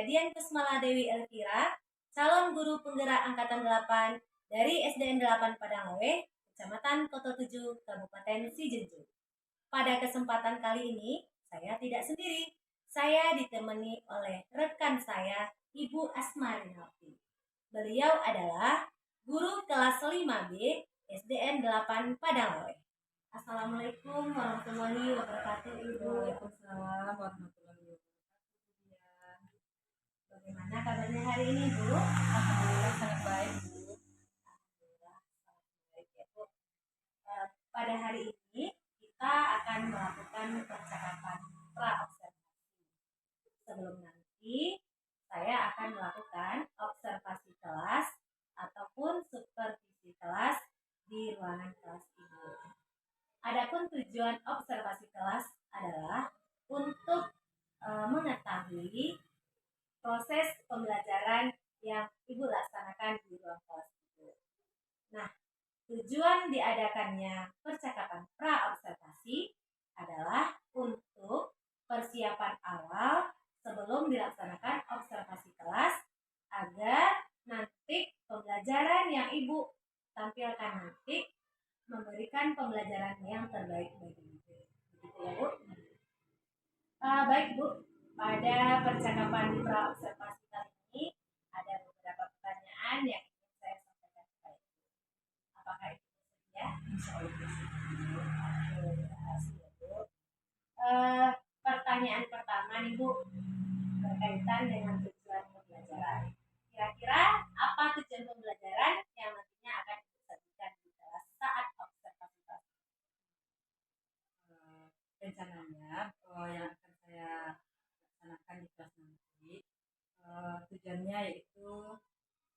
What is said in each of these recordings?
saya Dian Kusmala Dewi Elvira, calon guru penggerak Angkatan 8 dari SDN 8 Padanglawe, Kecamatan Koto 7, Kabupaten Sijenju. Pada kesempatan kali ini, saya tidak sendiri. Saya ditemani oleh rekan saya, Ibu Asma Rinaldi. Beliau adalah guru kelas 5B SDN 8 Padanglawe. Assalamualaikum warahmatullahi wabarakatuh, Ibu. Waalaikumsalam warahmatullahi wabarakatuh. Bagaimana kabarnya hari ini, Bu? Alhamdulillah sangat baik, Bu. Alhamdulillah sangat baik ya, Bu. Pada hari ini kita akan melakukan percakapan pra-observasi. Sebelum nanti saya akan melakukan observasi kelas ataupun supervisi kelas di ruangan kelas Ibu. Adapun tujuan observasi kelas adalah untuk mengetahui proses pembelajaran yang Ibu laksanakan di ruang kelas Ibu. Nah, tujuan diadakannya percakapan pra-observasi adalah untuk persiapan awal sebelum dilaksanakan observasi kelas agar nanti pembelajaran yang Ibu tampilkan nanti memberikan pembelajaran yang terbaik bagi Ibu. Begitu ya, Bu? Baik, Bu. Pada percakapan pra-observasi kali ini ada beberapa pertanyaan yang ingin saya sampaikan kepada Ibu. Apakah Ibu bersedia? Insya Allah. Oke, terima kasih ya, Bu. Pertanyaan pertama nih, Bu, berkaitan dengan tujuan pembelajaran. Kira-kira apa tujuan pembelajaran yang nantinya akan Ibu sajikan di kelas saat observasi kelas? Rencananya yang akan saya laksanakan di kelas nanti, tujuannya yaitu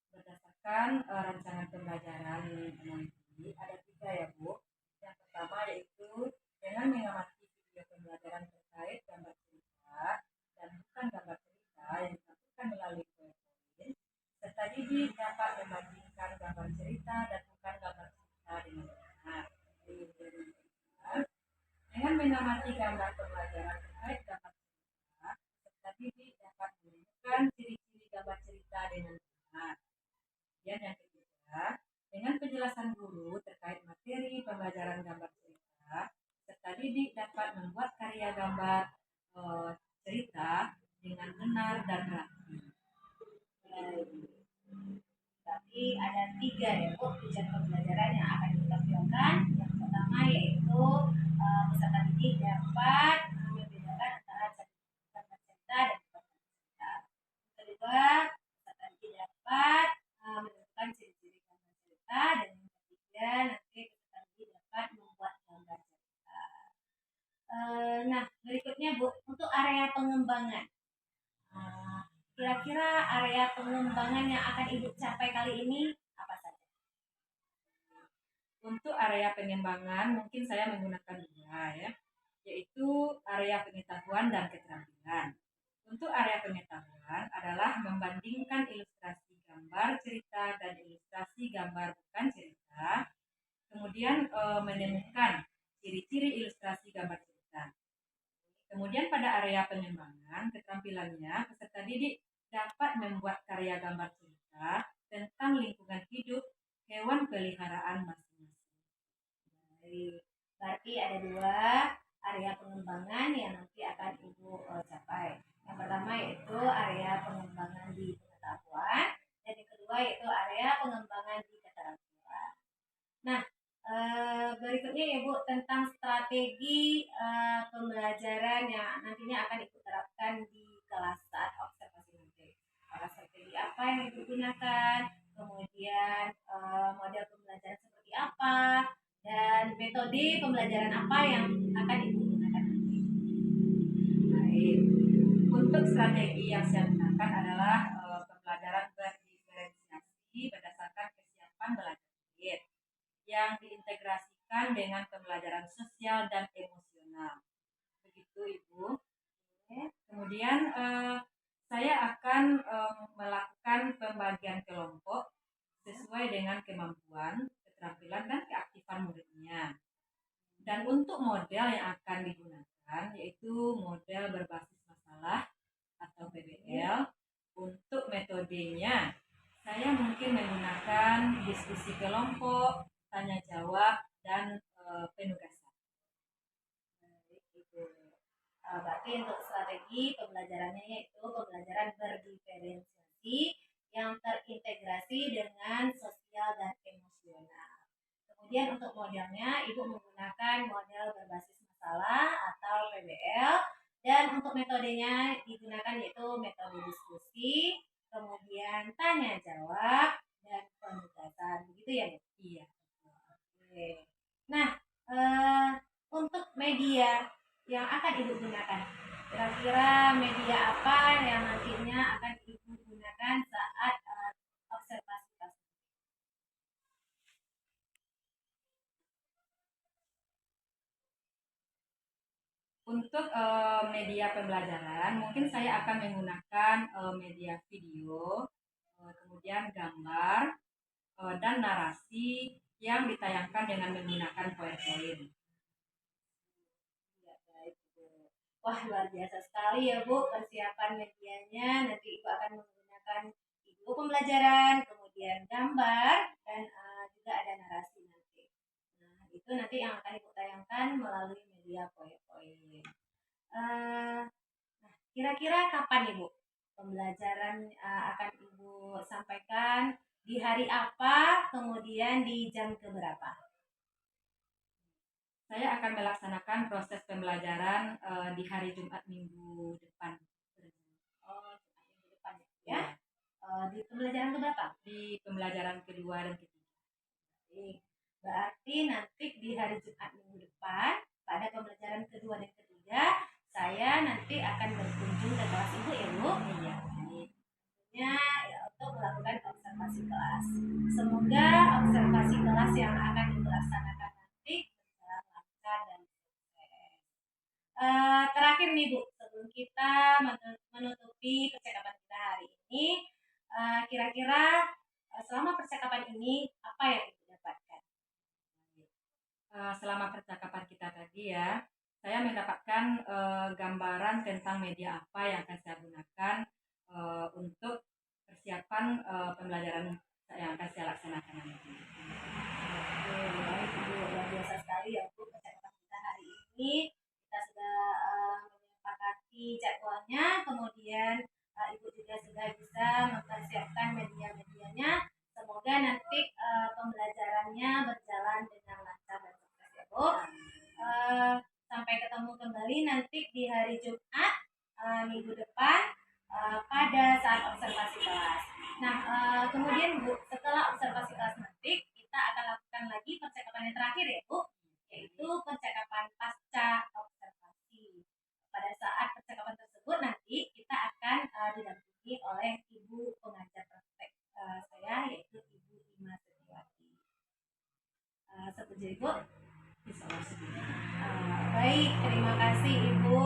berdasarkan rancangan pembelajaran nanti ada 3 ya, Bu. Yang pertama yaitu dengan mengamati video pembelajaran terkait gambar cerita dan bukan gambar cerita yang dilakukan melalui PowerPoint, serta didik dapat membandingkan gambar cerita dan bukan gambar cerita dengan benar. Dengan mengamati gambar pembelajaran terkait gambar cerita, serta didik dapat menemukan ciri-ciri gambar cerita dengan benar. Dan yang ketiga, dengan penjelasan guru terkait materi pembelajaran gambar cerita, serta didik dapat membuat karya gambar cerita dengan benar dan rapi. Tapi ada 3 ya, Bu, tujuan pembelajaran yang akan ditampilkan. Yang pertama yaitu peserta didik dapat membedakan antara gambar cerita dan bukan cerita. Yang kedua, peserta didik dapat menentukan ciri-ciri gambar cerita, dan yang ketiga nanti peserta didik dapat membuat gambar cerita. Nah, berikutnya, Bu, untuk area pengembangan. Kira-kira area pengembangan yang akan Ibu capai kali ini apa saja? Untuk area pengembangan mungkin saya menggunakan 2 ya, yaitu area pengetahuan dan keterampilan. Untuk area pengetahuan adalah membandingkan ilustrasi gambar cerita dan ilustrasi gambar bukan cerita, kemudian menemukan ciri-ciri ilustrasi gambar cerita. Kemudian pada area pengembangan keterampilannya, peserta didik dapat membuat karya gambar cerita tentang lingkungan hidup hewan peliharaan masing-masing. Baik, berarti ada 2 area pengembangan yang nanti akan Ibu capai. Yang pertama yaitu area pengembangan di pengetahuan, dan yang kedua yaitu area pengembangan di keterampilan. Nah, berikutnya ya, Bu, tentang strategi pembelajaran yang nantinya akan Ibu terapkan di kelas saat observasi nanti. Strategi apa yang Ibu gunakan, kemudian model pembelajaran seperti apa, dan metode pembelajaran apa yang akan Ibu gunakan nanti. Baik, untuk strategi yang saya gunakan adalah pembelajaran berdiferensiasi berdasarkan kesiapan belajar yang diintegrasikan dengan pembelajaran sosial dan emosional. Begitu, Ibu. Kemudian saya akan melakukan pembagian kelompok sesuai dengan kemampuan, keterampilan, dan keaktifan muridnya. Dan untuk model yang akan digunakan yaitu model berbasis masalah atau PBL metodenya, saya mungkin menggunakan diskusi kelompok, tanya jawab, dan penugasan. Baik, Ibu. Berarti untuk strategi pembelajarannya yaitu pembelajaran berdiferensiasi yang terintegrasi dengan sosial dan emosional. Kemudian untuk modelnya, Ibu menggunakan model berbasis masalah atau PBL, dan untuk metodenya digunakan yaitu metode diskusi, kemudian tanya jawab, dan penugasan. Begitu ya, Bu? Iya. Oke. Nah, untuk media yang akan Ibu gunakan, kira-kira media apa yang nantinya akan Ibu gunakan saat observasi kasus? Untuk media pembelajaran, mungkin saya akan menggunakan media video, kemudian gambar, dan narasi yang ditayangkan dengan menggunakan PowerPoint. Ya, baik, Bu. Wah, luar biasa sekali ya, Bu, persiapan medianya. Nanti Ibu akan menggunakan video pembelajaran, kemudian gambar, dan juga ada narasi nanti. Nah, itu nanti yang akan Ibu tayangkan melalui media PowerPoint. Nah, kira-kira kapan Ibu pembelajaran akan Ibu sampaikan? Di hari apa, kemudian di jam keberapa? Saya akan melaksanakan proses pembelajaran di hari Jumat minggu depan. Oh, Jumat minggu depan ya? Di pembelajaran keberapa? Di pembelajaran kedua dan ketiga. Berarti nanti di hari Jumat minggu depan, pada pembelajaran kedua dan ketiga, saya nanti akan berkunjung ke kelas Ibu ya, Bu? Iya. Ya, untuk melakukan observasi kelas. Semoga observasi kelas yang akan Ibu laksanakan nanti berjalan lancar dan sukses. Terakhir nih, Bu, sebelum kita menutupi percakapan kita hari ini, kira-kira selama percakapan ini apa yang Ibu dapatkan? Selama percakapan kita tadi ya, saya mendapatkan gambaran tentang media apa yang akan saya gunakan untuk persiapan pembelajaran yang akan saya laksanakan nanti. Baik, Ibu, luar biasa sekali ya, Bu, percakapan kita hari ini. Kita sudah menyepakati jadwalnya, kemudian Ibu juga sudah bisa mempersiapkan media-medianya. Semoga nanti pembelajarannya berjalan dengan lancar dan sukses ya, Bu. Sampai ketemu kembali nanti di hari Jumat minggu depan pada saat observasi kelas. Nah, kemudian Bu, setelah observasi kelas nanti kita akan lakukan lagi percakapan yang terakhir ya, Bu, yaitu percakapan pasca observasi. Pada saat percakapan tersebut nanti kita akan didampingi oleh Ibu pengajar praktek saya, yaitu Ibu Ima Setiawati. Setuju, Ibu? Baik, terima kasih Ibu.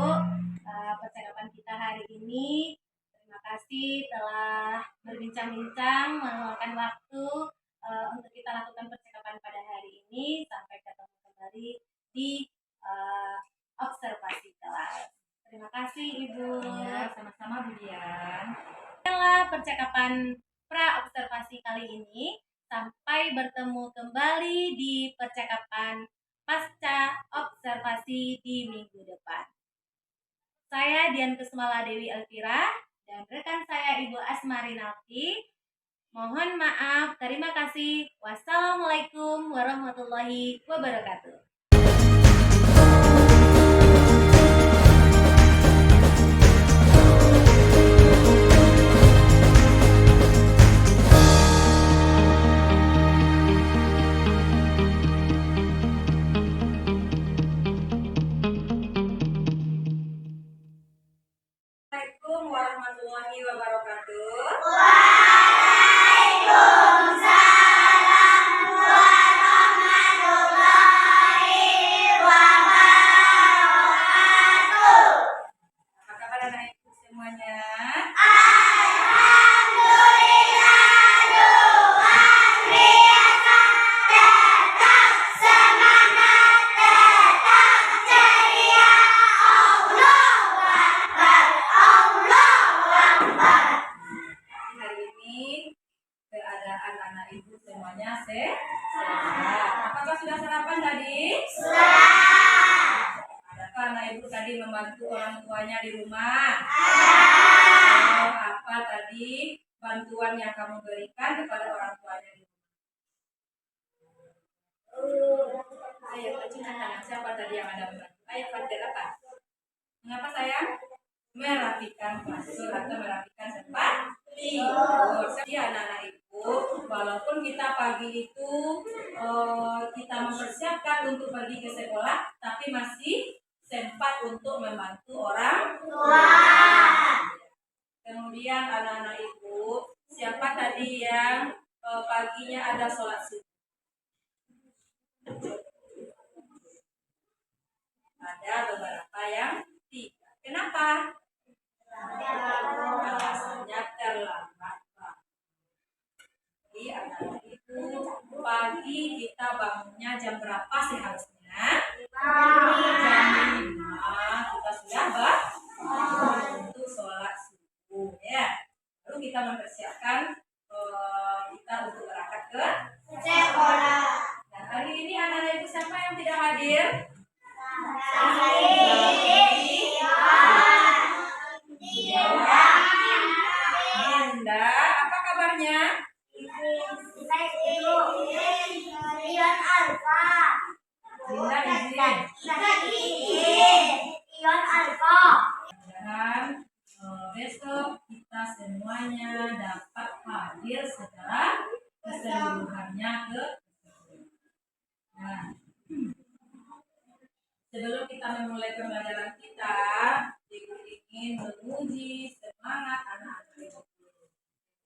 Percakapan kita hari ini, terima kasih telah berbincang-bincang, meluangkan waktu untuk kita lakukan percakapan pada hari ini. Sampai ketemu kembali di observasi kelas. Terima kasih Ibu. Ya, sama-sama Bu Dian. Setelah percakapan pra-observasi kali ini, sampai bertemu kembali di percakapan pasca observasi di minggu depan. Saya Dian Kusmala Dewi Elvira dan rekan saya Ibu Asmari Nalti. Mohon maaf, terima kasih. Wassalamualaikum warahmatullahi wabarakatuh. Assalamualaikum warahmatullahi wabarakatuh. Waalaikumsalam warahmatullahi sarapan tadi? Adakah anak ibu tadi membantu orang tuanya di rumah? Oh, apa tadi bantuan yang kamu berikan kepada orang tuanya di rumah? Ayo, acungkan tangan. Siapa tadi yang ada membantu? Ayo, Fadil apa? Mengapa sayang? Merapikan kasur atau merapikan tempat tidur. Jadi anak-anak ibu, walaupun kita pagi itu kita mempersiapkan untuk pergi ke sekolah, tapi masih sempat untuk membantu orang tua. Kemudian anak-anak ibu, siapa tadi yang paginya ada sholat subuh? Ada beberapa yang tidak. Kenapa? Alasannya terlambat. Jadi anak-anak ibu, pagi kita bangunnya jam berapa seharusnya? Jam 5 kita sudah bangun untuk sholat subuh ya. Lalu kita mempersiapkan kita untuk berangkat ke sekolah. Nah, hari ini anak-anak ibu siapa yang tidak hadir? Bunda, apa kabarnya? Mudah-mudahan besok kita semuanya dapat hadir secara keseluruhannya ke sekolah. Nah, sebelum kita memulai pembelajaran kita, ibu ingin menguji semangat anak-anak ibu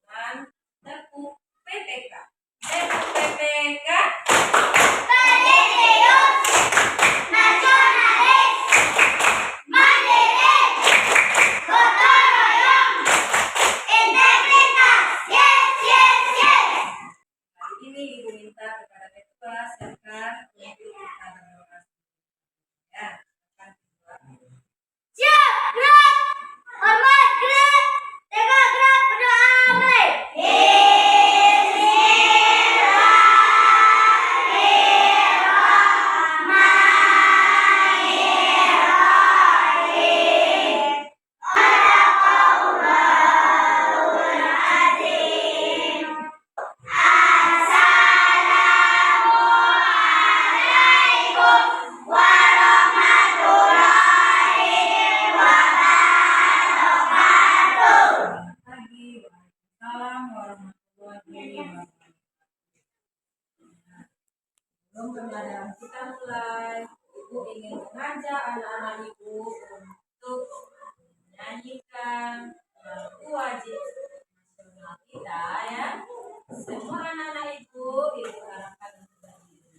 dengan tepuk PPK. Tepuk PPK. Hari ini ibu minta kepada ketua serta untuk kita berdoa. Ya, akan berdoa. Waalaikumsalam warahmatullahi wabarakatuh. Sebelum pembelajaran kita mulai, ibu ingin mengajak anak-anak ibu untuk menyanyikan lagu wajib nasional kita ya. Semua anak-anak ibu harapkan untuk bernyanyi.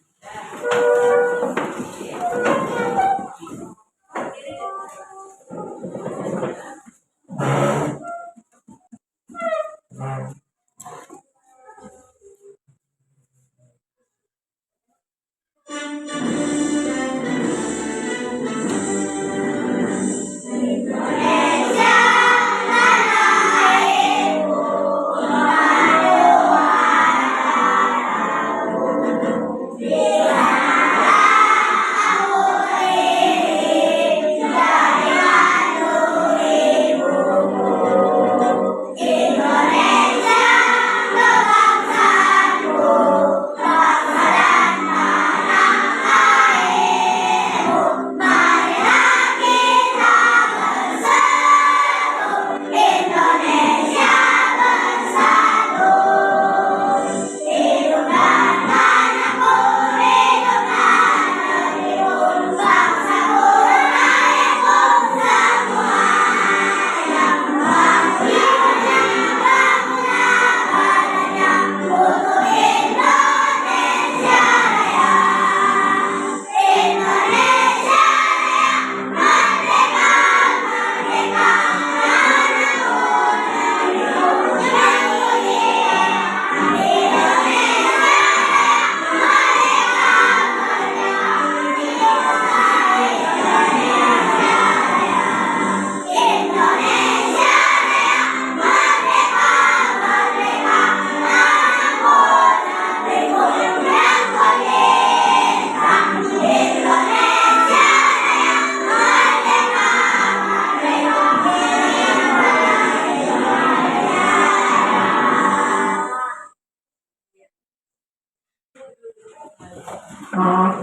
Hari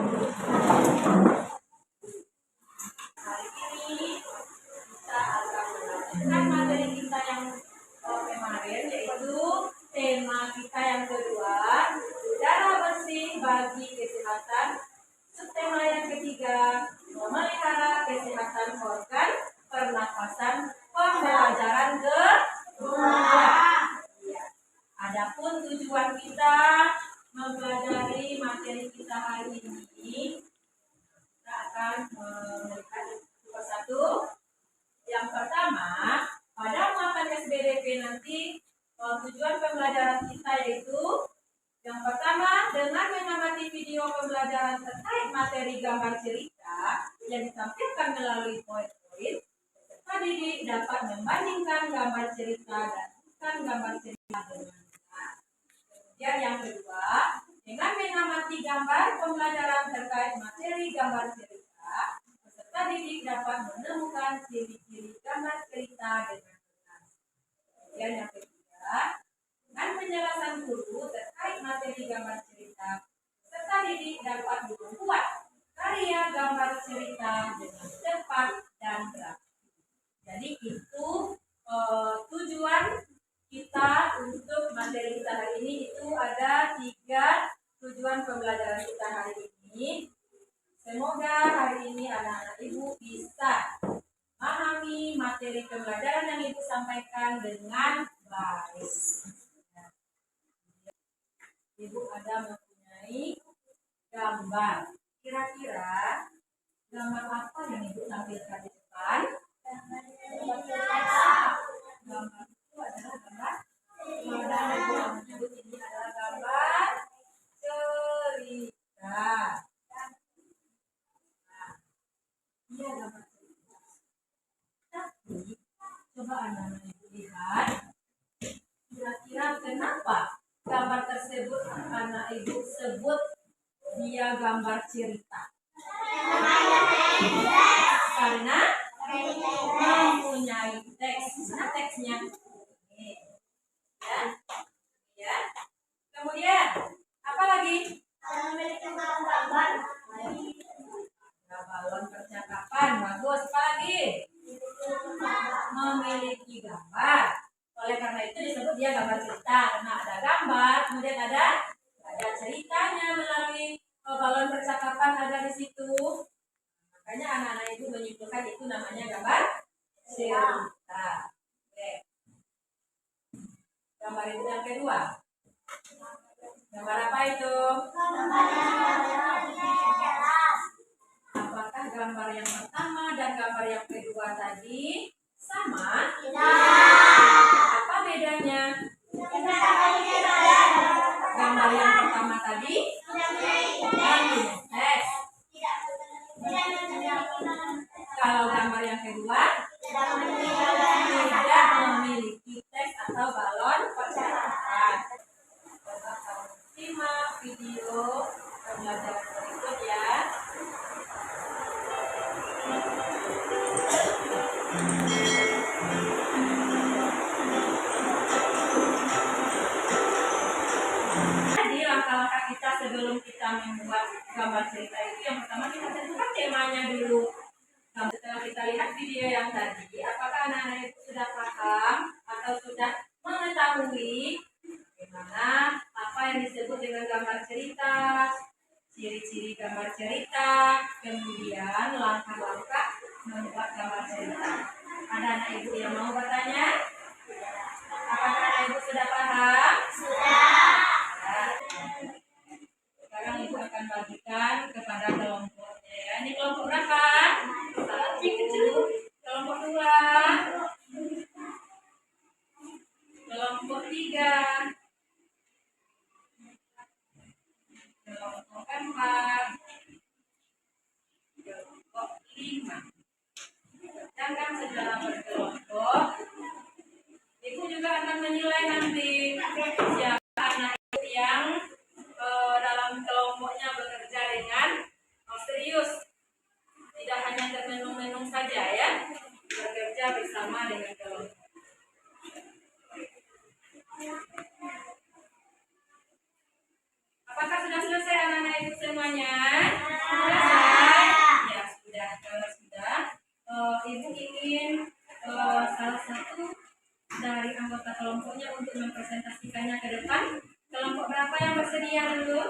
ini kita akan melanjutkan materi kita yang kemarin, yaitu tema kita yang kedua, udara bersih bagi kesehatan. Subtema yang ketiga, memelihara kesehatan organ pernapasan, pembelajaran kedua. Ya. Adapun tujuan kita mempelajari materi kita hari ini, kita akan melihat satu persatu. Yang pertama, pada muatan SBDP nanti tujuan pembelajaran kita yaitu yang pertama, dengan mengamati video pembelajaran terkait materi gambar cerita yang ditampilkan melalui poin-poin, peserta didik dapat membandingkan gambar cerita dan bukan gambar cerita dengan benar. Kemudian yang kedua, dengan mengamati gambar pembelajaran terkait materi gambar cerita, peserta didik dapat menemukan ciri-ciri gambar cerita dengan benar. Kemudian yang ketiga, dengan penjelasan guru terkait materi gambar cerita, peserta didik dapat membuat karya gambar cerita dengan cepat dan rapi. Jadi itu tujuan kita untuk materi kita hari ini. Itu ada 3 tujuan pembelajaran kita hari ini. Semoga hari ini anak-anak ibu bisa memahami materi pembelajaran yang ibu sampaikan dengan baik. Ibu ada mempunyai gambar. Kira-kira gambar apa yang ibu tampilkan di depan? Gambar itu adalah gambar. Yang disebut ini adalah gambar cerita. Iya, gambar cerita. Tapi coba anak-anak ibu lihat. Kira-kira kenapa gambar tersebut anak ibu sebut dia gambar cerita? Karena mempunyai teks. Mana teksnya? Ya. Kemudian apa lagi? Balon percakapan. Bagus. Apa lagi? Memiliki gambar. Oleh karena itu disebut dia gambar cerita, karena ada gambar, kemudian ada ceritanya melalui balon percakapan ada di situ. Makanya anak-anak ibu menyimpulkan itu namanya gambar cerita. Oke. Gambar itu yang kedua. Gambar apa itu? Apakah gambar yang pertama dan gambar yang kedua tadi sama? Apa bedanya? Gambar yang pertama tadi teks. Kalau gambar yang kedua tidak memiliki teks atau balon percakapan. Coba kamu simak video pembelajaran berikut ya. Langkah-langkah kita sebelum kita membuat gambar cerita itu, yang pertama kita tentukan temanya dulu. Nah, setelah kita lihat video yang tadi, apakah anak-anak itu sudah paham atau sudah mengetahui bagaimana apa yang disebut dengan gambar cerita, ciri-ciri gambar cerita, kemudian langkah-langkah membuat gambar cerita. Ada anak ibu yang mau bertanya? Apakah anak ibu sudah paham? Sudah. Sekarang ibu akan bagikan kepada kelompoknya ya. Ini kelompok berapa? Satu. Kelompok 2. Kelompok 3. Kelompok 4. Kelompok 5. Sedangkan secara berkelompok, ibu juga akan menilai nanti siapa anak yang dalam kelompoknya bekerja dengan serius, tidak hanya termenung-menung saja ya, bekerja bersama dengan kelompok. Apakah sudah selesai anak-anak Ibu semuanya? Selesai? Ya sudah. Kalau sudah, Ibu ingin salah satu dari anggota kelompoknya untuk mempresentasikannya ke depan. Kelompok berapa yang bersedia dulu?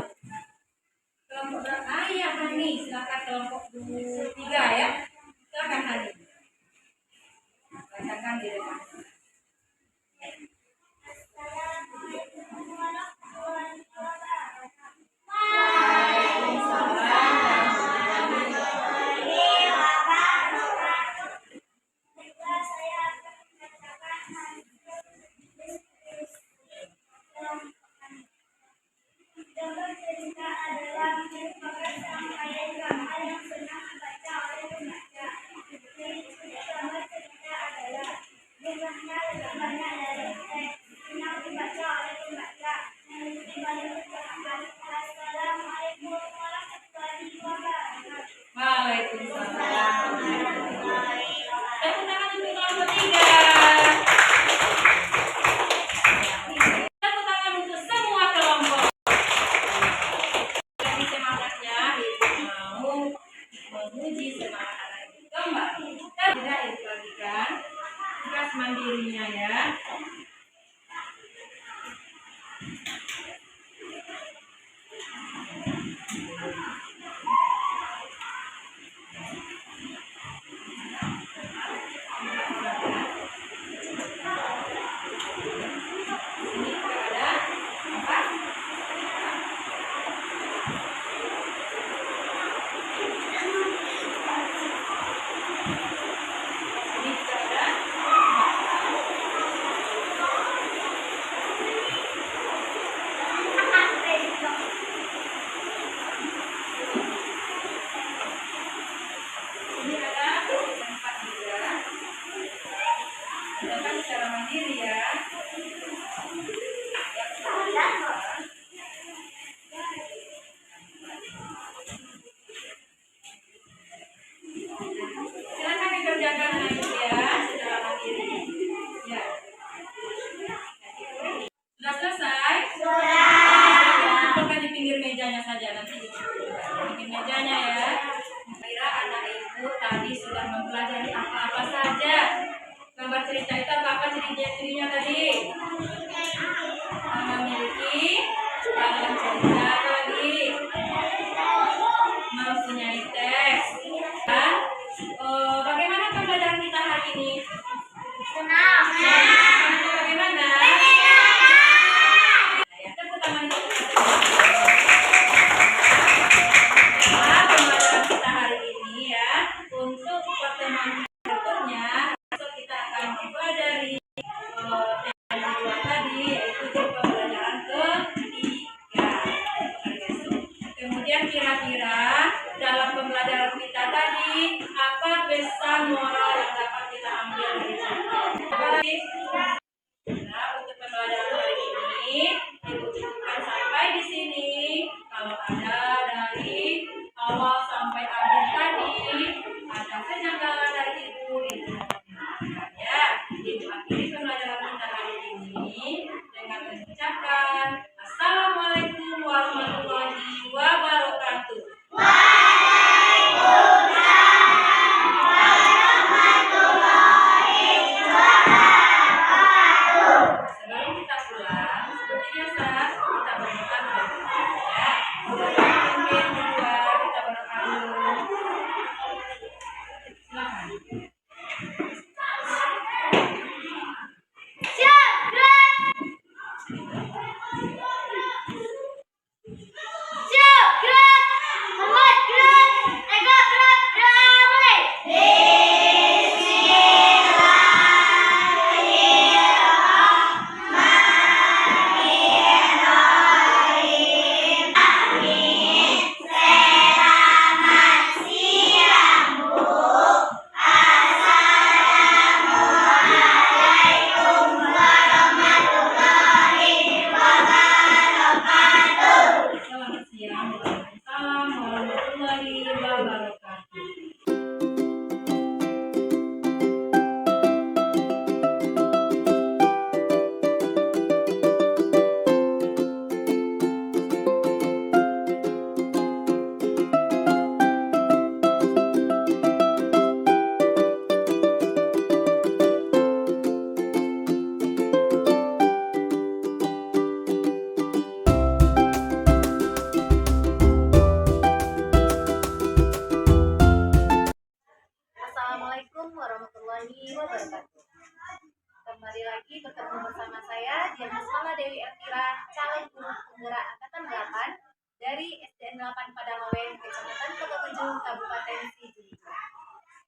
Kelompok berapa? Iya, Hani. Silakan kelompok 3 ya. Silakan Hani. Bacakan di depan. Gambar cerita adalah merupakan rangkaian gambar yang senang dibaca oleh pembaca. Ciri-ciri gambar cerita adalah jumlahnya lebih banyak dari teks, senang dibaca oleh pembaca, memiliki banyak ucapan. Assalamualaikum warahmatullahi wabarakatuh. Waalaikumsalam. Tepuk tangan untuk kelompok 3. Tepuk tangan untuk semua kelompok. Jadi semangatnya Ibu mau menguji semangat anak Ibu kembali. Tidak Ibu bagikan tugas mandirinya ya. Ini ada 4. Ini ada 4 juga. Silakan secara mandiri ya. Silakan dikerjakan anak Ibu ya secara mandiri. Ya. Sudah selesai? Bukan di pinggir mejanya saja nanti. Di pinggir mejanya ya. Kira anak Ibu tadi sudah mempelajari apa-apa saja. Gambar cerita itu apa cirinya tadi? Memiliki dalam cerita tadi. Mempunyai teks. Dan bagaimana pembelajaran kita hari ini? Senang. Bagaimana? Ya, tepuk tangan untuk pembelajaran kita hari ini ya. Untuk pertemuan berikutnya, besok kita akan mempelajari teknik Kecamatan Padangaweng, Kecamatan Pekebujung, Kabupaten Sidoarjo.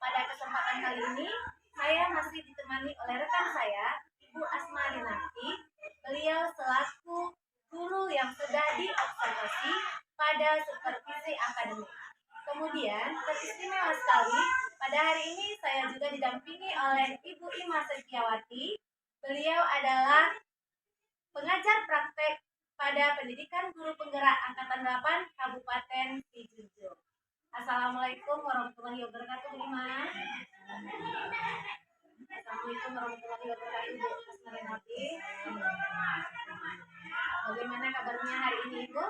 Pada kesempatan kali ini, saya masih ditemani oleh rekan saya, Ibu Asma Rinarti. Beliau selaku guru yang sudah diobservasi pada supervisi akademik. Kemudian, teristimewa sekali, pada hari ini saya juga didampingi oleh Ibu Ima Setiawati. Beliau adalah pengajar praktek pada Pendidikan Guru Penggerak Angkatan 8 Kabupaten Sidoarjo. Assalamualaikum warahmatullahi wabarakatuh, Bu Ima. Assalamualaikum warahmatullahi wabarakatuh, Bu Asma Rinarti. Bagaimana kabarnya hari ini, Ibu?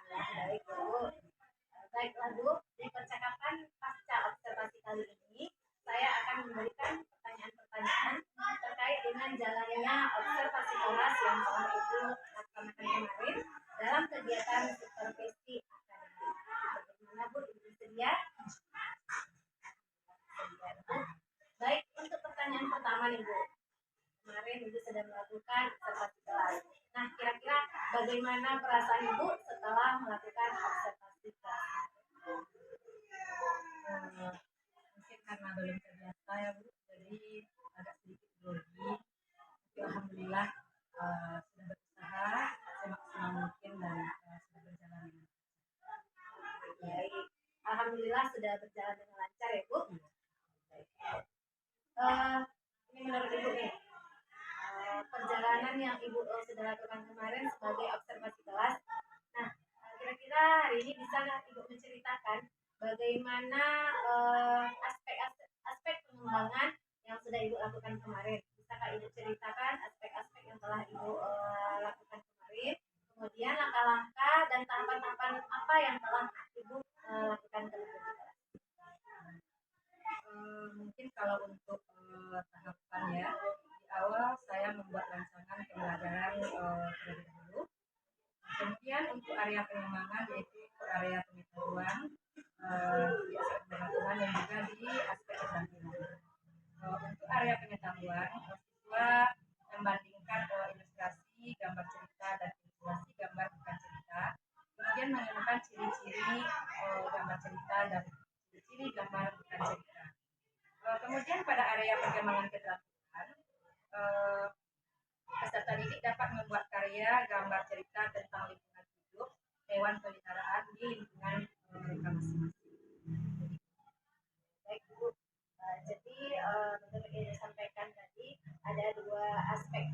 Baik, Bu. Baiklah, Bu. Di percakapan pasca observasi kali ini, saya akan memberikan pertanyaan-pertanyaan terkait dengan jalannya observasi kelas yang telah Ibu laksanakan kemarin dalam kegiatan supervisi akademik. Bagaimana, Bu? Ibu bersedia? Baik, untuk pertanyaan pertama nih, Bu. Kemarin Ibu sudah melakukan observasi kelas. Nah, kira-kira bagaimana perasaan Ibu setelah melakukan observasi kelas? Mungkin karena belum terbiasa ya Bu, jadi agak sedikit grogi. Tapi alhamdulillah sudah berusaha semaksimal mungkin dan sudah berjalan dengan Baik, alhamdulillah sudah berjalan dengan lancar ya, Bu. Baik. Ini menurut Ibu nih, perjalanan yang Ibu sudah lakukan kemarin sebagai observasi kelas. Nah, kira-kira hari ini bisa nggak Ibu menceritakan bagaimana aspek pengembangan yang sudah Ibu lakukan kemarin? Bisakah Ibu ceritakan aspek-aspek yang telah Ibu lakukan kemarin? Kemudian langkah-langkah dan tahapan-tahapan apa yang telah Ibu lakukan terlebih dahulu? mungkin kalau untuk tahapan ya, di awal saya membuat rancangan pembelajaran terlebih dahulu. Kemudian untuk area pengembangan yaitu area pengetahuan, di aspek pengetahuan dan juga di aspek keterampilan. Untuk area pengetahuan, siswa membandingkan ilustrasi, gambar cerita dan ilustrasi gambar bukan cerita. Kemudian menemukan ciri-ciri gambar cerita dan ciri-ciri gambar bukan cerita. Kemudian pada area perkembangan keterampilan, peserta didik dapat membuat karya gambar cerita tentang lingkungan hidup hewan peliharaan di lingkungan mereka masing-masing. Baik, Bu. Jadi menurut yang disampaikan tadi ada dua aspek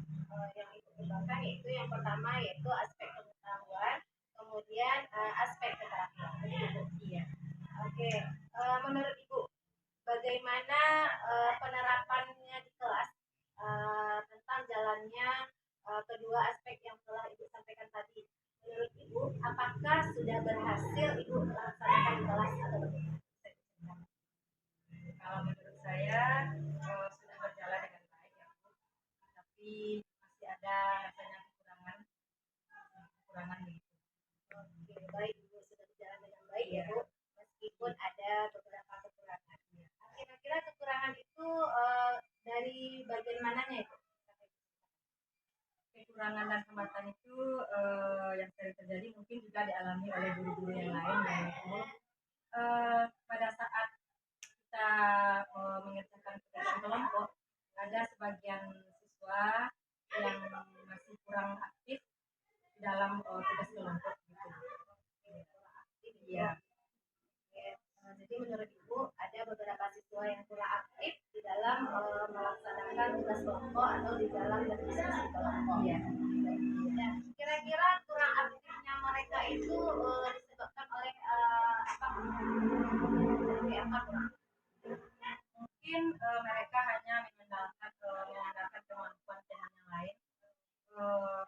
yang Ibu kembangkan, yaitu yang pertama yaitu aspek pengetahuan, kemudian aspek keterampilan. Begitu, Bu? Iya. Oke, menurut Ibu bagaimana penerapannya di kelas tentang jalannya kedua aspek yang telah Ibu sampaikan tadi? Menurut Ibu, apakah sudah berhasil Ibu melaksanakan di kelas atau bagaimana? Kalau menurut saya sudah berjalan dengan baik ya Bu, tapi masih ada rasanya kekurangan begitu. Oke, baik, Ibu sudah berjalan dengan baik ya, Bu, meskipun ada beberapa kekurangan. Kira-kira kekurangan itu dari bagian mananya, Ibu? Kekurangan dan hambatan itu yang sering terjadi mungkin juga dialami oleh guru-guru yang lain, yaitu pada saat kita mengerjakan pekerjaan kelompok, ada sebagian siswa yang masih kurang aktif di dalam tugas kelompok gitu. Iya. Jadi menurut Ibu ada beberapa siswa yang kurang aktif di dalam melaksanakan tugas kelompok atau di dalam berdiskusi kelompok. Iya. Dan kira-kira kurang aktifnya mereka itu disebabkan oleh apa? Seperti apa kurang? Mungkin mereka hanya mengandalkan kemampuan teman yang lain.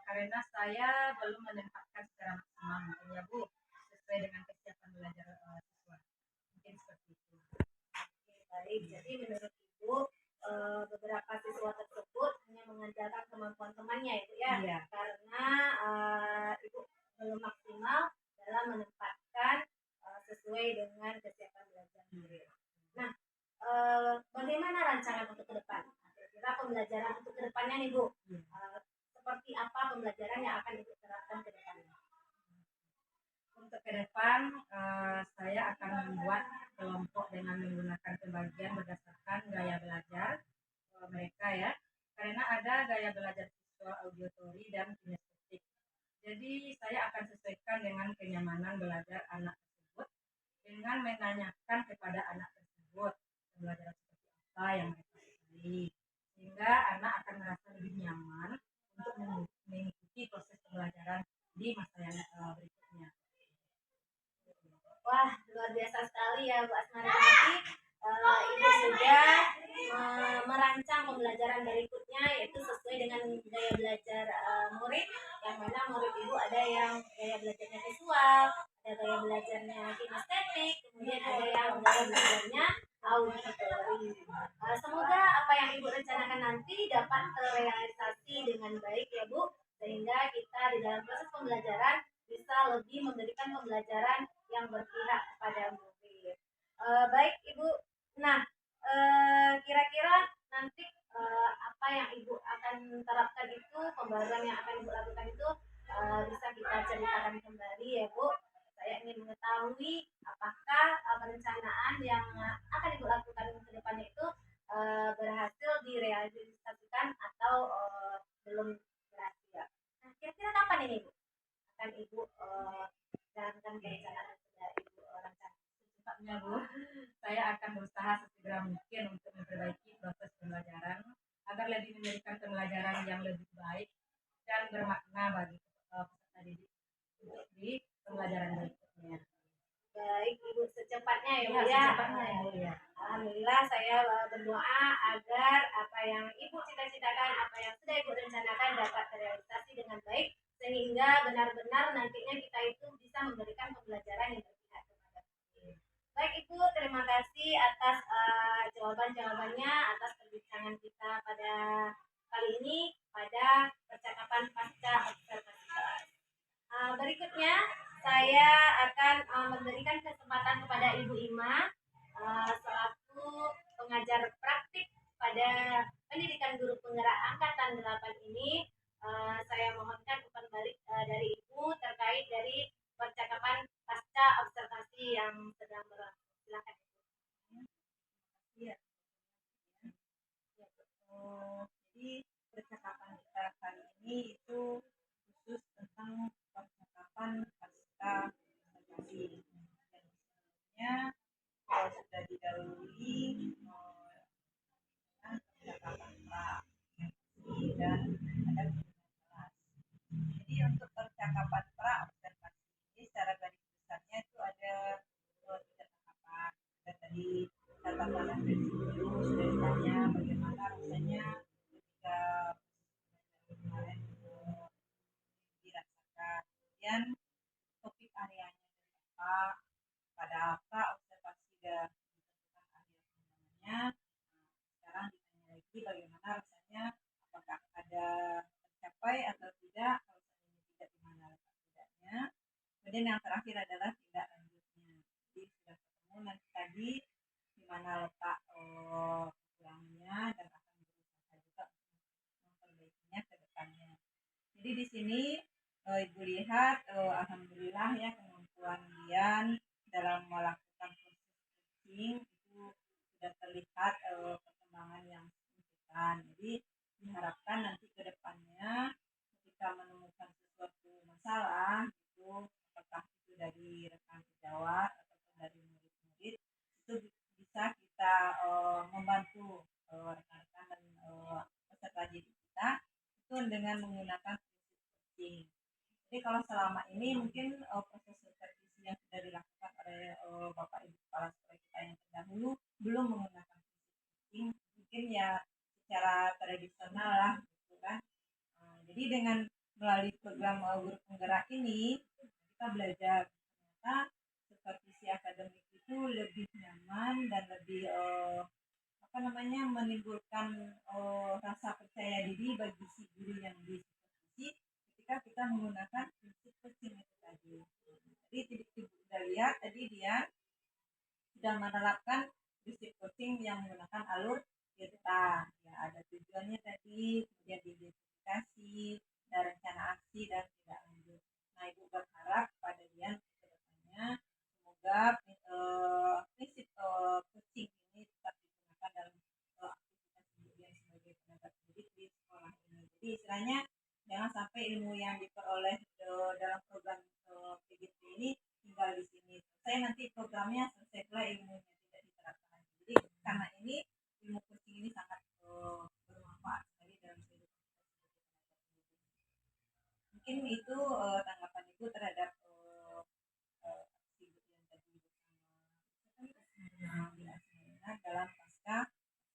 Karena saya belum menempatkan secara maksimal mungkin ya Bu, sesuai dengan kesiapan belajar siswa. Mungkin seperti itu. Oke, baik. Jadi menurut Ibu beberapa siswa tersebut hanya mengandalkan kemampuan temannya itu ya, Iya. karena Ibu belum maksimal dalam menempatkan sesuai dengan kesiapan belajar. Nah, bagaimana rancangan untuk ke depan? Kira-kira pembelajaran untuk ke depannya nih, Bu. Seperti apa pembelajaran yang akan Ibu terapkan ke depannya? Untuk ke depan, saya akan membuat kelompok dengan menggunakan pembagian berdasarkan gaya belajar mereka ya. Karena ada gaya belajar visual, auditory, dan kinestetik. Jadi saya akan sesuaikan dengan kenyamanan belajar anak tersebut dengan menanyakan kepada anak tersebut pembelajaran seperti apa yang mereka sukai, sehingga anak akan merasa lebih nyaman untuk mengikuti proses pembelajaran di masa yang berikutnya. Wah, luar biasa sekali ya Bu Asmaranti. Ibu sudah merancang pembelajaran berikutnya yaitu sesuai dengan gaya belajar murid, yang mana murid ibu ada yang gaya belajarnya visual, ada gaya belajarnya kinestetik, kemudian ada yang gaya belajarnya auditory. Semoga apa yang ibu rencanakan nanti dapat terrealisasi dengan baik ya Bu, sehingga kita di dalam proses pembelajaran bisa lebih memberikan pembelajaran yang berpihak kepada murid. Baik Ibu. Nah, kira-kira nanti apa yang Ibu akan terapkan itu, pembaruan yang akan Ibu lakukan itu bisa kita ceritakan kembali ya Bu. Saya ingin mengetahui apakah perencanaan yang akan Ibu lakukan ke depannya itu berhasil direalisasikan atau belum berhasil. Nah, kira-kira kapan ini Bu akan Ibu jalankan perencanaan yang sudah Ibu rancang? Secepatnya Bu, saya akan berusaha sesegera mungkin untuk memperbaiki proses pembelajaran agar lebih memberikan pembelajaran yang lebih baik dan bermakna bagi peserta didik untuk di pembelajaran berikutnya. Baik Ibu, secepatnya ya Bu Ya, ya. secepatnya ya Bu ya. Alhamdulillah saya berdoa agar apa yang Ibu cita-citakan, apa yang sudah Ibu rencanakan dapat terrealisasi dengan baik, sehingga benar-benar nantinya kita itu bisa memberikan pembelajaran yang berpihak kepada murid. Baik Ibu, terima kasih atas jawaban-jawabannya, atas perbincangan kita pada kali ini pada percakapan pasca observasi kelas. Berikutnya saya akan memberikan kesempatan kepada Ibu Ima selaku pengajar praktik pada pendidikan guru penggerak angkatan 8 ini. Saya mohonkan umpan balik dari Ibu terkait dari percakapan pasca observasi yang sedang berlangsung. Silakan. Iya. Jadi percakapan kita kali ini itu khusus tentang percakapan pasca observasi. Dan sebelumnya sudah didahului dengan percakapan pra dan ada kelas. Jadi untuk percakapan pra observasi ini secara garis besarnya itu ada tiga tahapan. Dan tadi catatan yang dari sebelum sudah ditanya bagaimana rasanya ketika kemarin dirasakan. Kemudian topik areanya apa, pada apa observasi sudah ditentukan area pengembangannya. Sekarang ditanya lagi bagaimana rasanya, apakah ada tercapai atau tidak, kalau seandainya tidak gimana letak tidaknya. Kemudian yang terakhir adalah tindak lanjutnya. Jadi sudah ketemu nanti tadi di mana letak kekurangannya dan akan berusaha juga untuk memperbaikinya ke depannya. Jadi di sini Ibu lihat alhamdulillah ya kemampuan Dian dalam melakukan proses coaching itu sudah terlihat perkembangan yang signifikan. Jadi diharapkan nanti ke depannya ketika menemukan sesuatu masalah itu apakah itu dari rekan sejawat ataupun dari murid-murid itu bisa kita membantu rekan-rekan dan peserta didik kita itu dengan menggunakan prinsip coaching. Jadi kalau selama ini mungkin proses supervisi yang sudah dilakukan oleh Bapak Ibu Kepala Sekolah kita yang terdahulu belum menggunakan prinsip coaching, mungkin ya secara tradisional lah gitu kan. Jadi dengan melalui program guru penggerak ini kita belajar ternyata supervisi akademik itu lebih nyaman dan lebih menimbulkan rasa percaya diri bagi si guru yang disupervisi ketika kita menggunakan prinsip coaching itu tadi. Jadi Ibu sudah lihat tadi dia sudah menerapkan prinsip coaching yang menggunakan alur cerita. Ya, ada tujuannya tadi, kemudian diidentifikasi, ada rencana aksi dan tidak lanjut. Nah, Ibu berharap pada Dian ke Jadi istilahnya jangan sampai ilmu yang diperoleh dalam program PGP ini tinggal di sini. Saya nanti programnya selesai pula ilmunya tidak diterapkan lagi. Jadi karena ini ilmu coaching ini sangat bermanfaat sekali dalam kehidupan kita sebagai tenaga pendidik. Mungkin itu tanggapan Ibu terhadap aksi yang tadi bersama dalam pasca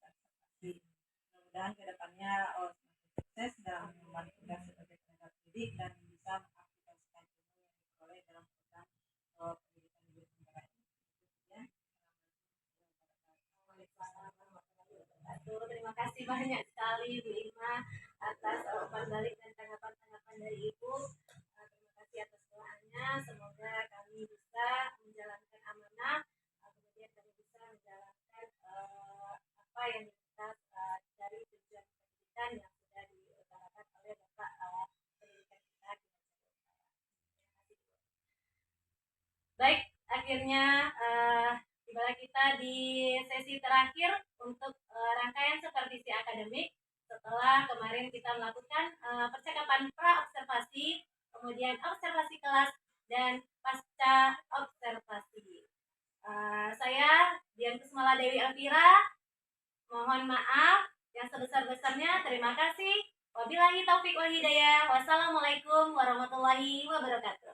observasi. Mudah-mudahan kedepannya semakin sukses dalam mengemban tugas sebagai tenaga pendidik dan bisa mengaplikasikan ilmu yang diperoleh dalam program pendidikan di negara ini. Ya. Terima kasih banyak sekali Bu Ima atas umpan balik dan tanggapan-tanggapan dari Ibu. Terima kasih atas doanya. Semoga kami bisa menjalankan amanah, kemudian kami bisa menjalankan apa yang kita dari tujuan pendidikan yang sudah diutarakan oleh Bapak pendidikan kita. Baik, akhirnya tiba kita di sesi terakhir untuk rangkaian supervisi akademik. Setelah kemarin kita melakukan percakapan pra-observasi, kemudian observasi kelas, dan pasca observasi. Saya Dian Kusmala Dewi Elvira, mohon maaf yang sebesar-besarnya. Terima kasih. Wabillahi taufiq wal hidayah. Wassalamualaikum warahmatullahi wabarakatuh.